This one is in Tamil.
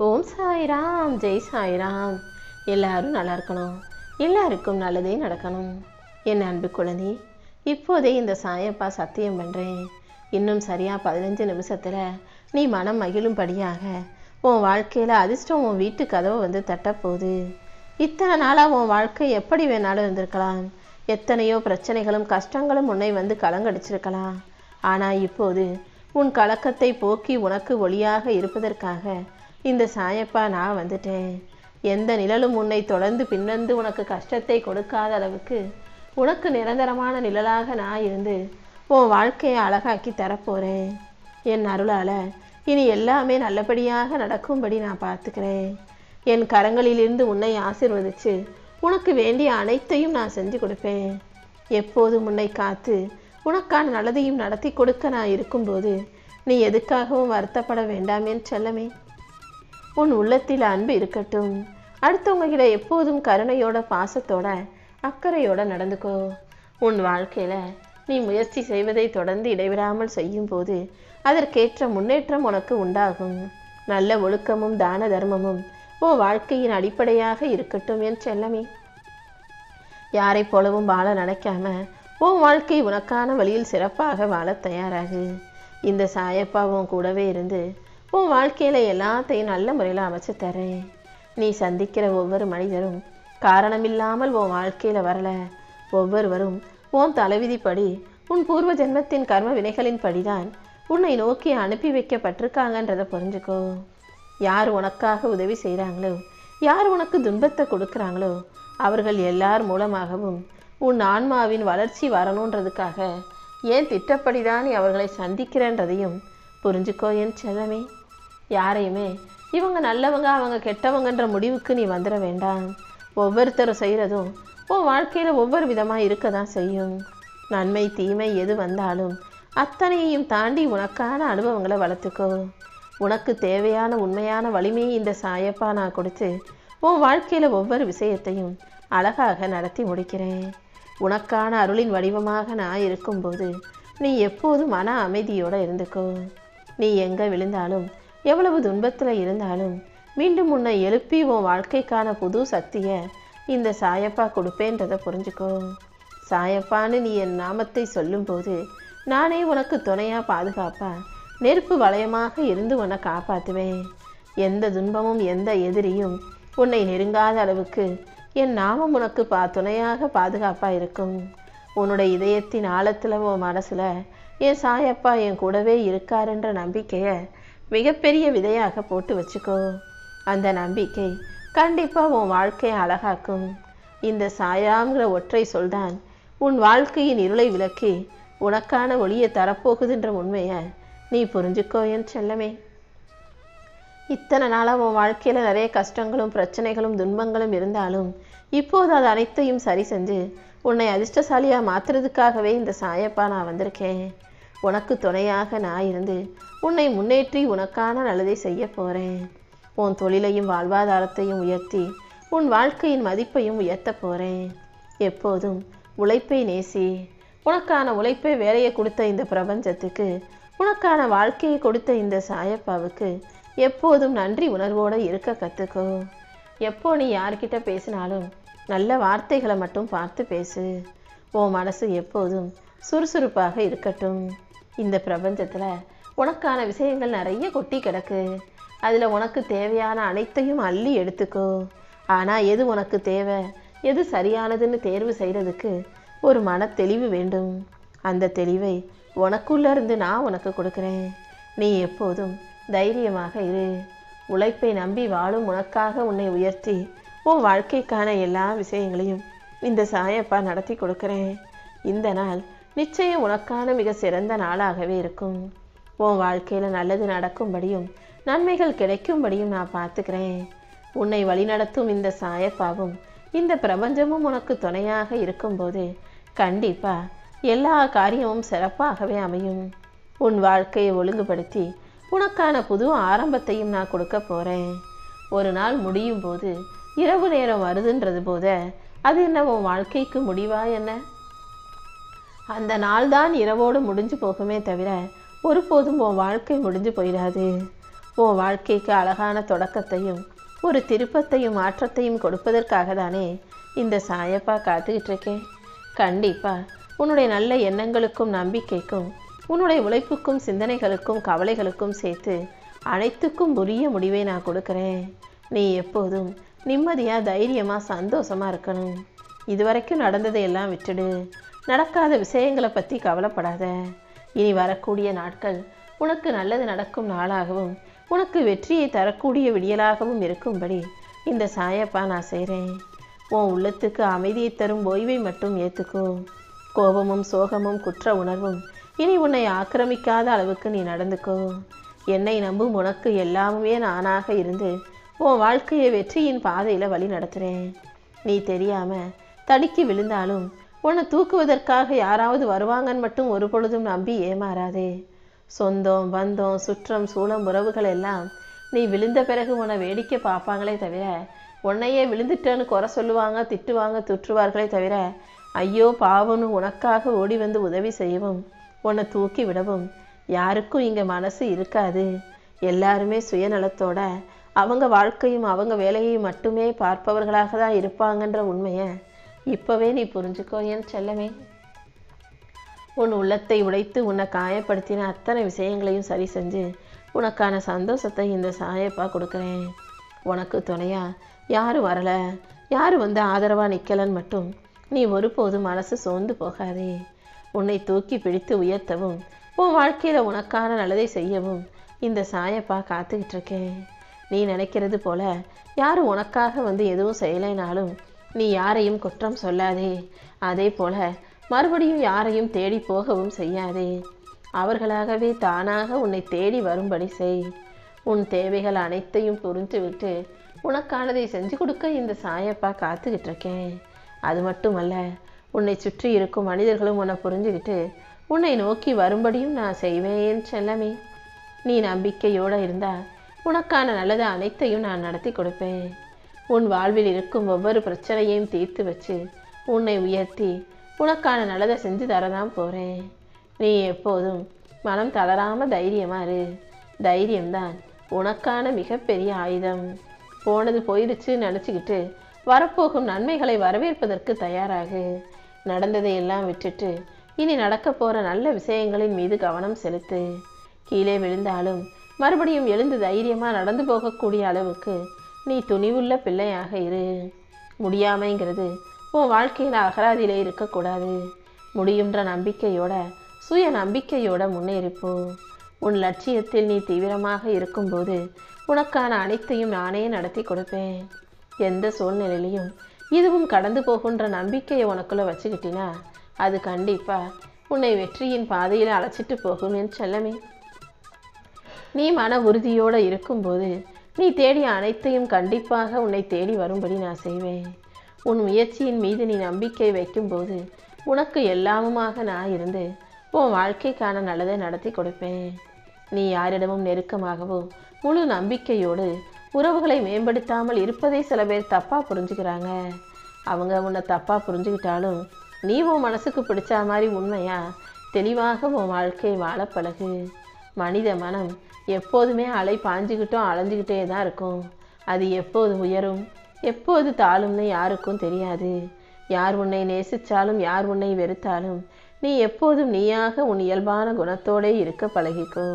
ஓம் சாய்ராம், ஜெய் சாய்ராம். எல்லாரும் நல்லா இருக்கணும், எல்லாருக்கும் நல்லதே நடக்கணும். என் அன்பு குழந்தை, இப்போதே இந்த சாயப்பா சத்தியம் பண்ணுறேன். இன்னும் சரியாக 15 நிமிஷத்தில் நீ மனம் மகிழும்படியாக உன் வாழ்க்கையில் அதிர்ஷ்டம் உன் வீட்டு கதவை வந்து தட்டப்போகுது. இத்தனை நாளாக உன் வாழ்க்கை எப்படி வேணாலும் இருந்திருக்கலாம். எத்தனையோ பிரச்சனைகளும் கஷ்டங்களும் உன்னை வந்து கலங்கடிச்சிருக்கலாம். ஆனால் இப்போது உன் கலக்கத்தை போக்கி உனக்கு ஒளியாக இருப்பதற்காக இந்த சாயப்பா நான் வந்துட்டேன். எந்த நிழலும் உன்னை தொடர்ந்து பின்னந்து உனக்கு கஷ்டத்தை கொடுக்காத அளவுக்கு உனக்கு நிரந்தரமான நிழலாக நான் இருந்து உன் வாழ்க்கையை அழகாக்கி தரப்போகிறேன். என் அருளால் இனி எல்லாமே நல்லபடியாக நடக்கும்படி நான் பார்த்துக்கிறேன். என் கரங்களிலிருந்து உன்னை ஆசீர்வதித்து உனக்கு வேண்டிய அனைத்தையும் நான் செஞ்சு கொடுப்பேன். எப்போதும் உன்னை காத்து உனக்கான நல்லதையும் நடத்தி கொடுக்க நான் இருக்கும்போது நீ எதுக்காகவும் வருத்தப்பட வேண்டாம் என் செல்லமே. உன் உள்ளத்தில் அன்பு இருக்கட்டும். அடுத்தவங்க கிட்ட எப்போதும் கருணையோட, பாசத்தோட, அக்கறையோட நடந்துக்கோ. உன் வாழ்க்கையில் நீ முயற்சி செய்வதை தொடர்ந்து இடைவிடாமல் செய்யும் போது அதற்கேற்ற முன்னேற்றம் உனக்கு உண்டாகும். நல்ல ஒழுக்கமும் தான தர்மமும் உன் வாழ்க்கையின் அடிப்படையாக இருக்கட்டும் என் செல்லமே. யாரை போலவும் வாழ நினைக்காம உன் வாழ்க்கை உனக்கான வழியில் சிறப்பாக வாழ தயாராகு. இந்த சாயப்பாவும் கூடவே இருந்து உன் வாழ்க்கையில் எல்லாத்தையும் நல்ல முறையில் அமைச்சு தரேன். நீ சந்திக்கிற ஒவ்வொரு மனிதரும் காரணமில்லாமல் உன் வாழ்க்கையில் வரல. ஒவ்வொருவரும் உன் தலைவிதிப்படி, உன் பூர்வ ஜென்மத்தின் கர்ம வினைகளின் படிதான் உன்னை நோக்கி அனுப்பி வைக்கப்பட்டிருக்காங்கன்றதை புரிஞ்சுக்கோ. யார் உனக்காக உதவி செய்கிறாங்களோ, யார் உனக்கு துன்பத்தை கொடுக்குறாங்களோ அவர்கள் எல்லார் மூலமாகவும் உன் ஆன்மாவின் வளர்ச்சி வரணுன்றதுக்காக ஏன் திட்டப்படிதான் நீ அவர்களை சந்திக்கிறன்றதையும் புரிஞ்சுக்கோ என் செல்லமே. யாரையுமே இவங்க நல்லவங்க அவங்க கெட்டவங்கன்ற முடிவுக்கு நீ வந்துட வேண்டாம். ஒவ்வொருத்தரும் செய்கிறதும் உன் வாழ்க்கையில் ஒவ்வொரு விதமாக இருக்க தான் செய்யும். நன்மை தீமை எது வந்தாலும் அத்தனையையும் தாண்டி உனக்கான அனுபவங்களை வளர்த்துக்கோ. உனக்கு தேவையான உண்மையான வலிமையை இந்த சாயப்பா நான் கொடுத்து உன் வாழ்க்கையில் ஒவ்வொரு விஷயத்தையும் அழகாக நடத்தி முடிக்கிறேன். உனக்கான அருளின் வடிவமாக நான் இருக்கும்போது நீ எப்போதும் மன அமைதியோடு இருந்துக்கோ. நீ எங்கே விழுந்தாலும், எவ்வளவு துன்பத்தில் இருந்தாலும் மீண்டும் உன்னை எழுப்பி உன் வாழ்க்கைக்கான புது சக்தியை இந்த சாயப்பா கொடுப்பேன்றதை புரிஞ்சுக்கோ. சாயப்பான்னு நீ என் நாமத்தை சொல்லும்போது நானே உனக்கு துணையாக பாதுகாப்பா நெருப்பு வளையமாக இருந்து உன்னை காப்பாற்றுவேன். எந்த துன்பமும் எந்த எதிரியும் உன்னை நெருங்காத அளவுக்கு என் நாமம் உனக்கு துணையாக பாதுகாப்பாக இருக்கும். உன்னுடைய இதயத்தின் ஆழத்தில் உன் மனசில் என் சாயப்பா என் கூடவே இருக்காருன்ற நம்பிக்கையை மிகப்பெரிய விதையாக போட்டு வச்சுக்கோ. அந்த நம்பிக்கை கண்டிப்பாக உன் வாழ்க்கையை அழகாக்கும். இந்த சாயாங்கிற ஒற்றை சொல்தான் உன் வாழ்க்கையின் இருளை விலக்கி உனக்கான ஒளியை தரப்போகுதுன்ற உண்மையை நீ புரிஞ்சுக்கோ என் செல்லமே. இத்தனை நாளாக உன் வாழ்க்கையில் நிறைய கஷ்டங்களும் பிரச்சனைகளும் துன்பங்களும் இருந்தாலும் இப்போது அது அனைத்தையும் சரி செஞ்சு உன்னை அதிர்ஷ்டசாலியாக மாற்றுறதுக்காகவே இந்த சாயப்பா நான் வந்திருக்கேன். உனக்கு துணையாக நான் இருந்து உன்னை முன்னேற்றி உனக்கான நல்லதை செய்ய போகிறேன். உன் தொழிலையும் வாழ்வாதாரத்தையும் உயர்த்தி உன் வாழ்க்கையின் மதிப்பையும் உயர்த்த போகிறேன். எப்போதும் உழைப்பை நேசி. உனக்கான உழைப்பை வேலையை கொடுத்த இந்த பிரபஞ்சத்துக்கு, உனக்கான வாழ்க்கையை கொடுத்த இந்த சாயப்பாவுக்கு எப்போதும் நன்றி உணர்வோடு இருக்க கற்றுக்கோ. எப்போ நீ யார்கிட்ட பேசினாலும் நல்ல வார்த்தைகளை மட்டும் பார்த்து பேசு. உன் மனசு எப்போதும் சுறுசுறுப்பாக இருக்கட்டும். இந்த பிரபஞ்சத்தில் உனக்கான விஷயங்கள் நிறைய கொட்டி கிடக்கு. அதில் உனக்கு தேவையான அனைத்தையும் அள்ளி எடுத்துக்கோ. ஆனால் எது உனக்கு தேவை, எது சரியானதுன்னு தேர்வு செய்கிறதுக்கு ஒரு மன தெளிவு வேண்டும். அந்த தெளிவை உனக்குள்ளேருந்து நான் உனக்கு கொடுக்குறேன். நீ எப்போதும் தைரியமாக இரு. உழைப்பை நம்பி வாழும் உனக்காக உன்னை உயர்த்தி உன் வாழ்க்கைக்கான எல்லா விஷயங்களையும் இந்த சாயப்பா நடத்தி கொடுக்குறேன். இந்த நாள் நிச்சயம் உனக்கான மிக சிறந்த நாளாகவே இருக்கும். உன் வாழ்க்கையில் நல்லது நடக்கும்படியும் நன்மைகள் கிடைக்கும்படியும் நான் பார்த்துக்கிறேன். உன்னை வழிநடத்தும் இந்த சாயப்பாவும் இந்த பிரபஞ்சமும் உனக்கு துணையாக இருக்கும்போது கண்டிப்பாக எல்லா காரியமும் சிறப்பாகவே அமையும். உன் வாழ்க்கையை ஒழுங்குபடுத்தி உனக்கான புது ஆரம்பத்தையும் நான் கொடுக்க போகிறேன். ஒரு நாள் முடியும் போது இரவு நேரம் வருதுன்றது போத அது என்ன உன் வாழ்க்கைக்கு முடிவா என்ன? அந்த நாள் தான் இரவோடு முடிஞ்சு போகுமே தவிர ஒருபோதும் உன் வாழ்க்கை முடிஞ்சு போயிடாது. உன் வாழ்க்கைக்கு அழகான தொடக்கத்தையும் ஒரு திருப்பத்தையும் மாற்றத்தையும் கொடுப்பதற்காக தானே இந்த சாயப்பா காத்துக்கிட்டு இருக்கேன். கண்டிப்பா உன்னுடைய நல்ல எண்ணங்களுக்கும் நம்பிக்கைக்கும் உன்னுடைய உழைப்புக்கும் சிந்தனைகளுக்கும் கவலைகளுக்கும் சேர்த்து அனைத்துக்கும் உரிய முடிவை நான் கொடுக்குறேன். நீ எப்போதும் நிம்மதியாக தைரியமாக சந்தோஷமாக இருக்கணும். இதுவரைக்கும் நடந்ததையெல்லாம் விட்டுடு. நடக்காத விஷயங்களை பற்றி கவலைப்படாத. இனி வரக்கூடிய நாட்கள் உனக்கு நல்லது நடக்கும் நாளாகவும் உனக்கு வெற்றியை தரக்கூடிய விடியலாகவும் இருக்கும்படி இந்த சாயப்பா நான் செய்கிறேன். உன் உள்ளத்துக்கு அமைதியை தரும் ஓய்வை மட்டும் ஏற்றுக்கோ. கோபமும் சோகமும் குற்ற உணர்வும் இனி உன்னை ஆக்கிரமிக்காத அளவுக்கு நீ நடந்துக்கோ. என்னை நம்பும் உனக்கு எல்லாமே நானாக இருந்து உன் வாழ்க்கையை வெற்றியின் பாதையில் வழி நடத்துகிறேன். நீ தெரியாமல் தடுக்கி விழுந்தாலும் உன்னை தூக்குவதற்காக யாராவது வருவாங்கன்னு மட்டும் ஒரு பொழுதும் நம்பி ஏமாறாதே. சொந்தம் பந்தம் சுற்றம் சூழம் உறவுகள் எல்லாம் நீ விழுந்த பிறகு உன்னை வேடிக்கை பார்ப்பாங்களே தவிர உன்னையே விழுந்துட்டேன்னு குறை சொல்லுவாங்க, திட்டுவாங்க, துற்றுவார்களே தவிர ஐயோ பாவம்னு உனக்காக ஓடி வந்து உதவி செய்யவும் உன்னை தூக்கி விடவும் யாருக்கும் இங்கே மனசு இருக்காது. எல்லாருமே சுயநலத்தோட அவங்க வாழ்க்கையும் அவங்க வேலையையும் மட்டுமே பார்ப்பவர்களாக தான் இருப்பாங்கன்ற உண்மையை இப்போவே நீ புரிஞ்சுக்கோ என் செல்லமே. உன் உள்ளத்தை உடைத்து உன்னை காயப்படுத்தின அத்தனை விஷயங்களையும் சரி செஞ்சு உனக்கான சந்தோஷத்தை இந்த சாயப்பா கொடுக்குறேன். உனக்கு துணையா யாரும் வரலை, யாரும் வந்து ஆதரவாக நிற்கலன்னு மட்டும் நீ ஒருபோதும் மனசு சோர்ந்து போகாதே. உன்னை தூக்கி பிடித்து உயர்த்தவும் உன் வாழ்க்கையில் உனக்கான நல்லதை செய்யவும் இந்த சாயப்பா காத்துக்கிட்டு இருக்கேன். நீ நினைக்கிறது போல யாரும் உனக்காக வந்து எதுவும் செய்யலைனாலும் நீ யாரையும் குற்றம் சொல்லாதே. அதே போல மறுபடியும் யாரையும் தேடி போகவும் செய்யாதே. அவர்களாகவே தானாக உன்னை தேடி வரும்படி செய். உன் தேவைகள் அனைத்தையும் புரிஞ்சுவிட்டு உனக்கானதை செஞ்சு கொடுக்க இந்த சாயப்பா காத்துக்கிட்டு இருக்கேன். அது மட்டுமல்ல, உன்னை சுற்றி இருக்கும் மனிதர்களும் உன்னை புரிஞ்சுக்கிட்டு உன்னை நோக்கி வரும்படியும் நான் செய்வேன் செல்லமே. நீ நம்பிக்கையோடு இருந்தா உனக்கான நல்லது அனைத்தையும் நான் நடத்தி கொடுப்பேன். உன் வாழ்வில் இருக்கும் ஒவ்வொரு பிரச்சனையையும் தீர்த்து வச்சு உன்னை உயர்த்தி உனக்கான நல்லதை செஞ்சு தரதான் போகிறேன். நீ எப்போதும் மனம் தளராமல் தைரியமாக இரு. தைரியம்தான் உனக்கான மிகப்பெரிய ஆயுதம். போனது போயிடுச்சு நினச்சிக்கிட்டு வரப்போகும் நன்மைகளை வரவேற்பதற்கு தயாராகு. நடந்ததை எல்லாம் விட்டுட்டு இனி நடக்க போகிற நல்ல விஷயங்களின் மீது கவனம் செலுத்து. கீழே விழுந்தாலும் மறுபடியும் எழுந்து தைரியமாக நடந்து போகக்கூடிய அளவுக்கு நீ துணிவுள்ள பிள்ளையாக இரு. முடியாமைங்கிறது உன் வாழ்க்கையில் அகராதியிலே இருக்கக்கூடாது. முடியுன்ற நம்பிக்கையோட சுய நம்பிக்கையோட முன்னேறிப்போ. உன் லட்சியத்தில் நீ தீவிரமாக இருக்கும்போது உனக்கான அனைத்தையும் நானே நடத்தி கொடுப்பேன். எந்த சூழ்நிலையிலையும் இதுவும் கடந்து போகின்ற நம்பிக்கையை உனக்குள்ளே வச்சுக்கிட்டினா அது கண்டிப்பாக உன்னை வெற்றியின் பாதையில் அழைச்சிட்டு போகும் என் செல்லமே. நீ மன உறுதியோடு இருக்கும்போது நீ தேடிய அனைத்தையும் கண்டிப்பாக உன்னை தேடி வரும்படி நான் செய்வேன். உன் முயற்சியின் மீது நீ நம்பிக்கை வைக்கும்போது உனக்கு எல்லாமுமாக நான் இருந்து உன் வாழ்க்கைக்கான நல்லதை நடத்தி கொடுப்பேன். நீ யாரிடமும் நெருக்கமாகவோ முழு நம்பிக்கையோடு உறவுகளை மேம்படுத்தாமல் இருப்பதை சில பேர் தப்பாக புரிஞ்சுக்கிறாங்க. அவங்க உன்னை தப்பாக புரிஞ்சுக்கிட்டாலும் நீ உன் மனசுக்கு பிடிச்ச மாதிரி உண்மையா தெளிவாக உன் வாழ்க்கையை வாழ பழகு. மனித மனம் எப்போதுமே அலை பாஞ்சுக்கிட்டும் அலைஞ்சிக்கிட்டே தான் இருக்கும். அது எப்போது உயரும் எப்போது தாழும்னு யாருக்கும் தெரியாது. யார் உன்னை நேசித்தாலும் யார் உன்னை வெறுத்தாலும் நீ எப்போதும் நீயாக உன் இயல்பான குணத்தோடே இருக்க பழகிக்கோ.